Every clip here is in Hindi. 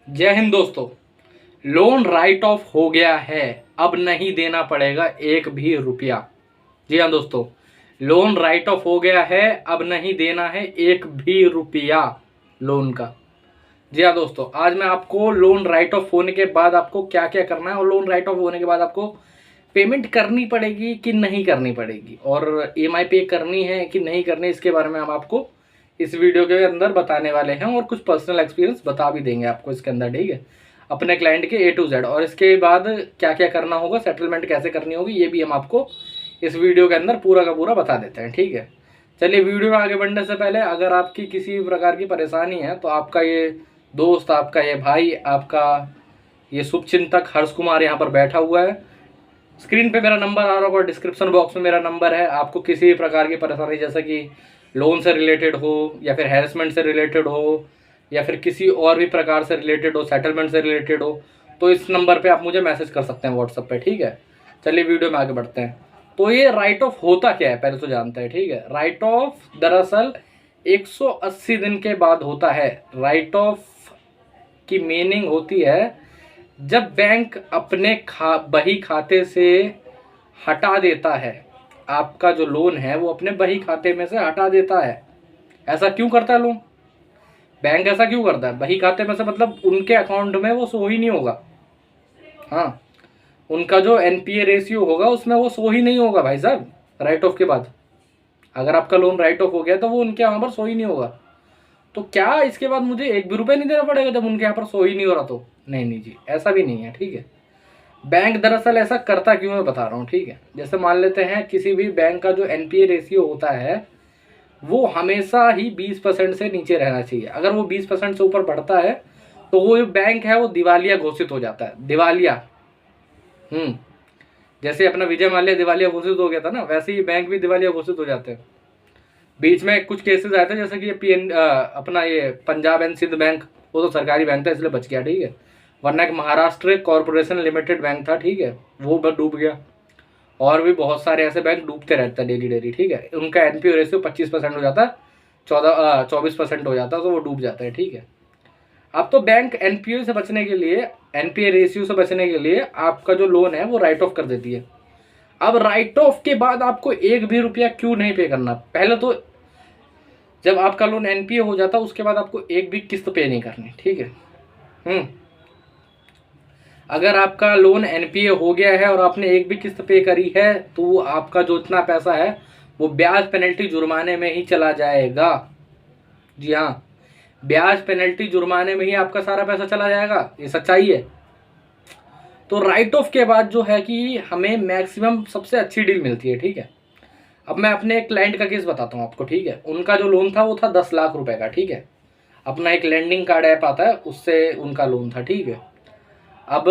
जय हिंद दोस्तों। लोन राइट ऑफ हो गया है, अब नहीं देना पड़ेगा एक भी रुपया। जी हाँ दोस्तों, लोन राइट ऑफ हो गया है, अब नहीं देना है एक भी रुपया लोन का। जी हाँ दोस्तों, आज मैं आपको लोन राइट ऑफ होने के बाद आपको क्या क्या करना है और लोन राइट ऑफ होने के बाद आपको पेमेंट करनी पड़ेगी कि नहीं करनी पड़ेगी और ईएमआई पे करनी है कि नहीं करनी, इसके बारे में हम आपको इस वीडियो के अंदर बताने वाले हैं और कुछ पर्सनल एक्सपीरियंस बता भी देंगे आपको इसके अंदर, ठीक है, अपने क्लाइंट के A to Z। और इसके बाद क्या क्या करना होगा, सेटलमेंट कैसे करनी होगी, ये भी हम आपको इस वीडियो के अंदर पूरा का पूरा बता देते हैं, ठीक है। चलिए, वीडियो में आगे बढ़ने से पहले अगर आपकी किसी भी प्रकार की परेशानी है तो आपका ये दोस्त, आपका ये भाई, आपका ये शुभचिंतक हर्ष कुमार यहाँ पर बैठा हुआ है। स्क्रीन पे मेरा नंबर आ रहा होगा, डिस्क्रिप्शन बॉक्स में मेरा नंबर है। आपको किसी भी प्रकार की परेशानी, जैसे कि लोन से रिलेटेड हो या फिर हैरेसमेंट से रिलेटेड हो या फिर किसी और भी प्रकार से रिलेटेड हो, सेटलमेंट से रिलेटेड हो, तो इस नंबर पे आप मुझे मैसेज कर सकते हैं व्हाट्सएप पे, ठीक है। चलिए वीडियो में आगे बढ़ते हैं। तो ये राइट ऑफ होता क्या है पहले तो जानते हैं, ठीक है। राइट ऑफ दरअसल 180 दिन के बाद होता है। राइट ऑफ की मीनिंग होती है जब बैंक अपने बही खाते से हटा देता है, आपका जो लोन है वो अपने बही खाते में से हटा देता है। ऐसा क्यों करता है लोन, बैंक ऐसा क्यों करता है? बही खाते में से मतलब उनके अकाउंट में वो शो ही नहीं होगा। हाँ, उनका जो एनपीए रेशियो होगा उसमें वो शो ही नहीं होगा भाई साहब। राइट ऑफ के बाद अगर आपका लोन राइट ऑफ हो गया तो वो उनके यहाँ पर शो ही नहीं होगा। तो क्या इसके बाद मुझे एक भी रुपये नहीं देना पड़ेगा जब उनके यहाँ पर शो ही नहीं हो रहा? तो नहीं नहीं जी, ऐसा भी नहीं है, ठीक है। बैंक दरअसल ऐसा करता क्यों है बता रहा हूँ, ठीक है। जैसे मान लेते हैं किसी भी बैंक का जो एनपीए रेशियो होता है वो हमेशा ही 20% से नीचे रहना चाहिए। अगर वो 20% से ऊपर बढ़ता है तो वो जो बैंक है वो दिवालिया घोषित हो जाता है। दिवालिया, जैसे अपना विजय माल्या दिवालिया घोषित हो गया था ना, वैसे ही बैंक भी दिवालिया घोषित हो जाते हैं। बीच में कुछ केसेस आए थे, जैसे कि ये अपना ये पंजाब एंड सिंध बैंक, वो तो सरकारी बैंक था इसलिए बच गया, ठीक है। वरना एक महाराष्ट्र कॉरपोरेशन लिमिटेड बैंक था, ठीक है, वो डूब गया। और भी बहुत सारे ऐसे बैंक डूबते रहते हैं डेली डेली, ठीक है। उनका एनपीए रेशियो 25% हो जाता है, 24% हो जाता है, तो वो डूब जाता है, ठीक है। अब तो बैंक एनपीए से बचने के लिए, एनपीए रेशियो से बचने के लिए आपका जो लोन है वो राइट ऑफ कर देती है। अब राइट ऑफ के बाद आपको एक भी रुपया क्यों नहीं पे करना? पहले तो जब आपका लोन एनपीए हो जाता है उसके बाद आपको एक भी किस्त पे नहीं करनी, ठीक है। अगर आपका लोन एनपीए हो गया है और आपने एक भी किस्त पे करी है तो आपका जो इतना पैसा है वो ब्याज पेनल्टी जुर्माने में ही चला जाएगा। जी हाँ, ब्याज पेनल्टी जुर्माने में ही आपका सारा पैसा चला जाएगा, ये सच्चाई है। तो राइट ऑफ के बाद जो है कि हमें मैक्सिमम सबसे अच्छी डील मिलती है, ठीक है। अब मैं अपने एक क्लाइंट का केस बताता हूँ आपको, ठीक है। उनका जो लोन था वो था 10 लाख रुपए का, ठीक है। अपना एक लैंडिंग कार्ड ऐप आता है, उससे उनका लोन था, ठीक है। अब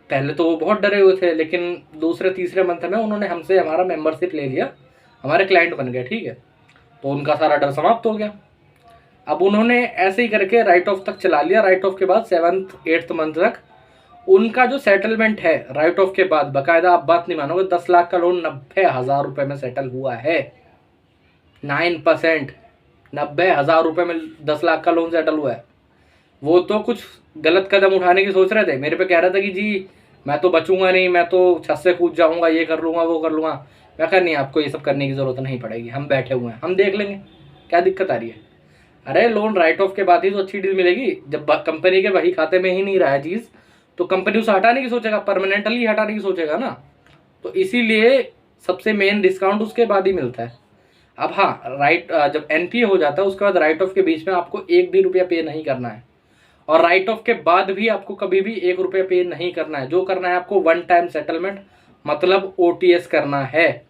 पहले तो वो बहुत डरे हुए थे, लेकिन दूसरे तीसरे मंथ में उन्होंने हमसे हमारा मेंबरशिप ले लिया, हमारे क्लाइंट बन गए, ठीक है। तो उनका सारा डर समाप्त हो गया। अब उन्होंने ऐसे ही करके राइट ऑफ तक चला लिया। राइट ऑफ के बाद 7th 8th मंथ तक उनका जो सेटलमेंट है राइट ऑफ के बाद, बाकायदा आप बात नहीं मानोगे, 10 लाख का लोन 90,000 रुपये में सेटल हुआ है। 9%, 90,000 रुपये में 10 लाख का लोन सेटल हुआ है। वो तो कुछ गलत कदम उठाने की सोच रहे थे, मेरे पे कह रहा था कि जी मैं तो बचूंगा नहीं, मैं तो छत से कूद जाऊंगा, ये कर लूंगा वो कर लूंगा। मैं कहा नहीं, आपको ये सब करने की जरूरत नहीं पड़ेगी, हम बैठे हुए हैं, हम देख लेंगे, क्या दिक्कत आ रही है। अरे लोन राइट ऑफ के बाद ही तो अच्छी डील मिलेगी। जब कंपनी के वही खाते में ही नहीं रहा है चीज़, तो कंपनी उसे हटाने की सोचेगा, परमानेंटली हटाने की सोचेगा ना। तो इसीलिए सबसे मेन डिस्काउंट उसके बाद ही मिलता है। अब हाँ, जब एनपीए हो जाता है उसके बाद राइट ऑफ के बीच में आपको एक भी रुपया पे नहीं करना है, और राइट ऑफ के बाद भी आपको कभी भी एक रुपया पे नहीं करना है। जो करना है आपको वन टाइम सेटलमेंट, मतलब ओटीएस करना है।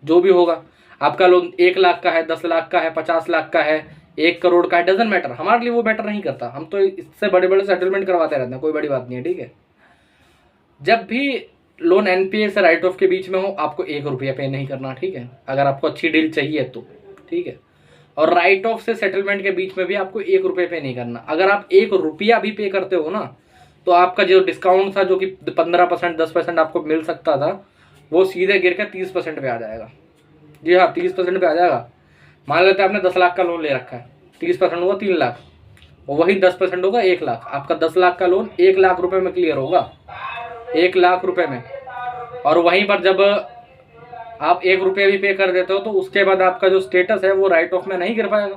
जो भी होगा, आपका लोन 1 लाख का है, 10 लाख का है, 50 लाख का है, 1 करोड़ का है, डजेंट मैटर, हमारे लिए वो मैटर नहीं करता। हम तो इससे बड़े बड़े सेटलमेंट करवाते रहते हैं, कोई बड़ी बात नहीं है, ठीक है। जब भी लोन एनपीए से राइट ऑफ के बीच में हो आपको 1 रुपया पे नहीं करना, ठीक है, अगर आपको अच्छी डील चाहिए तो, ठीक है। और राइट ऑफ से सेटलमेंट के बीच में भी आपको 1 रुपये पे नहीं करना। अगर आप 1 रुपया भी पे करते हो ना, तो आपका जो डिस्काउंट था, जो कि 15% 10% आपको मिल सकता था, वो सीधे गिर के 30% पे आ जाएगा। जी हाँ, 30% पे आ जाएगा। मान लेते हैं आपने 10 लाख का लोन ले रखा है, 30% हुआ 3 लाख, और वही 10% होगा 1 लाख। आपका 10 लाख का लोन 1 लाख रुपए में क्लियर होगा, 1 लाख रुपए में। और वहीं पर जब आप 1 रुपया भी पे कर देते हो तो उसके बाद आपका जो स्टेटस है वो राइट ऑफ में नहीं गिर पाएगा,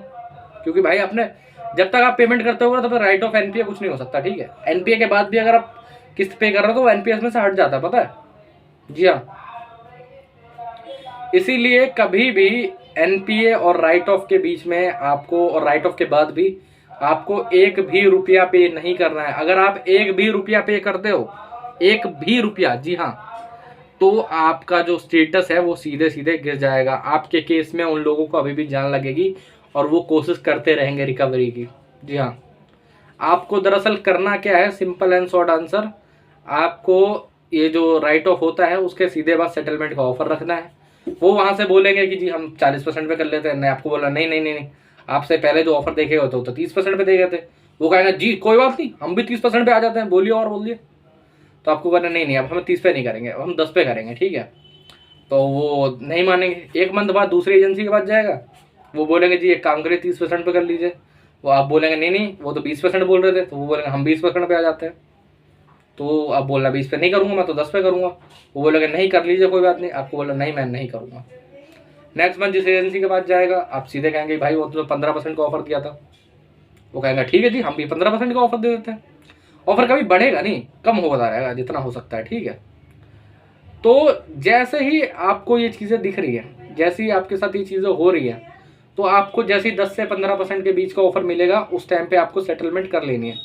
क्योंकि भाई आपने जब तक आप पेमेंट करते हो तब तक राइट ऑफ एनपीए कुछ नहीं हो सकता, ठीक है। एनपीए के बाद भी अगर आप किस्त पे कर रहे हो तो वो एनपीएस में से हट जाता है, पता है। जी हाँ, इसीलिए कभी भी एनपीए और राइट ऑफ के बीच में आपको, और राइट ऑफ के बाद भी आपको 1 भी रुपया पे नहीं करना है। अगर आप 1 भी रुपया पे करते हो, 1 भी रुपया, जी हाँ, तो आपका जो स्टेटस है वो सीधे सीधे गिर जाएगा। आपके केस में उन लोगों को अभी भी जान लगेगी और वो कोशिश करते रहेंगे रिकवरी की। जी हाँ, आपको दरअसल करना क्या है, सिंपल एंड शॉर्ट आंसर, आपको ये जो राइट ऑफ होता है उसके सीधे बाद सेटलमेंट का ऑफर रखना है। वो वहाँ से बोलेंगे कि जी हम 40% पे कर लेते हैं, नहीं आपको बोला नहीं नहीं नहीं नहीं, आपसे पहले जो ऑफर देखे होते तो 30% पे दे गए थे। वो कहेंगे जी कोई बात नहीं, हम भी 30% पे आ जाते हैं, बोलिए और बोलिए। तो आपको कहना नहीं नहीं, अब हम 30 पे नहीं करेंगे, अब हम 10 पे करेंगे, ठीक है। तो वो नहीं मानेंगे। 1 मंथ बाद दूसरी एजेंसी के पास जाएगा, वो बोलेंगे जी एक काम करिए 30% पे कर लीजिए। वो आप बोलेंगे नहीं नहीं वो तो 20% बोल रहे थे, तो वो बोलेंगे हम 20% पे आ जाते हैं। तो आप बोलना 20 पे नहीं करूँगा, मैं तो 10 पे करूँगा। वो बोलेंगे नहीं कर लीजिए कोई बात नहीं, आपको बोला नहीं मैं नहीं करूँगा। नेक्स्ट मंथ जिस एजेंसी के पास जाएगा, आप सीधे कहेंगे भाई वो तो 15% का ऑफर दिया था। वो कहेंगे ठीक है जी हम भी 15% का ऑफर दे देते हैं। ऑफर कभी बढ़ेगा नहीं, कम होता रहेगा जितना हो सकता है, ठीक है। तो जैसे ही आपको ये चीज़ें दिख रही है, जैसे ही आपके साथ ये चीज़ें हो रही है, तो आपको जैसे ही 10 से 15% के बीच का ऑफर मिलेगा उस टाइम पे आपको सेटलमेंट कर लेनी है।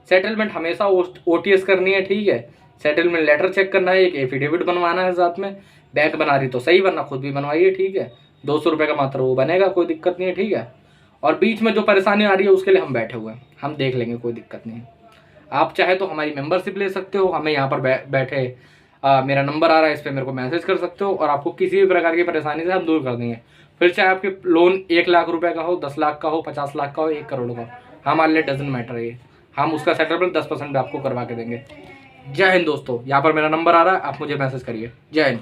सेटलमेंट हमेशा ओटीएस करनी है, ठीक है। सेटलमेंट लेटर चेक करना है, एक एफिडेविट बनवाना है साथ में। बैंक बना रही तो सही, वरना खुद भी बनवाइए, ठीक है। 200 रुपये का मात्र वो बनेगा, कोई दिक्कत नहीं है, ठीक है। और बीच में जो परेशानी आ रही है उसके लिए हम बैठे हुए हैं, हम देख लेंगे, कोई दिक्कत नहीं है। आप चाहे तो हमारी मेंबरशिप ले सकते हो, हमें यहाँ पर बैठे मेरा नंबर आ रहा है, इस पर मेरे को मैसेज कर सकते हो और आपको किसी भी प्रकार की परेशानी से हम दूर कर देंगे। फिर चाहे आपके लोन 1 लाख रुपए का हो, 10 लाख का हो, 50 लाख का हो, 1 करोड़ का हो, हमारे लिए डजेंट मैटर ये, हम उसका सेटलमेंट 10% आपको करवा के देंगे। जय हिंद दोस्तों, यहाँ पर मेरा नंबर आ रहा है, आप मुझे मैसेज करिए। जय हिंद।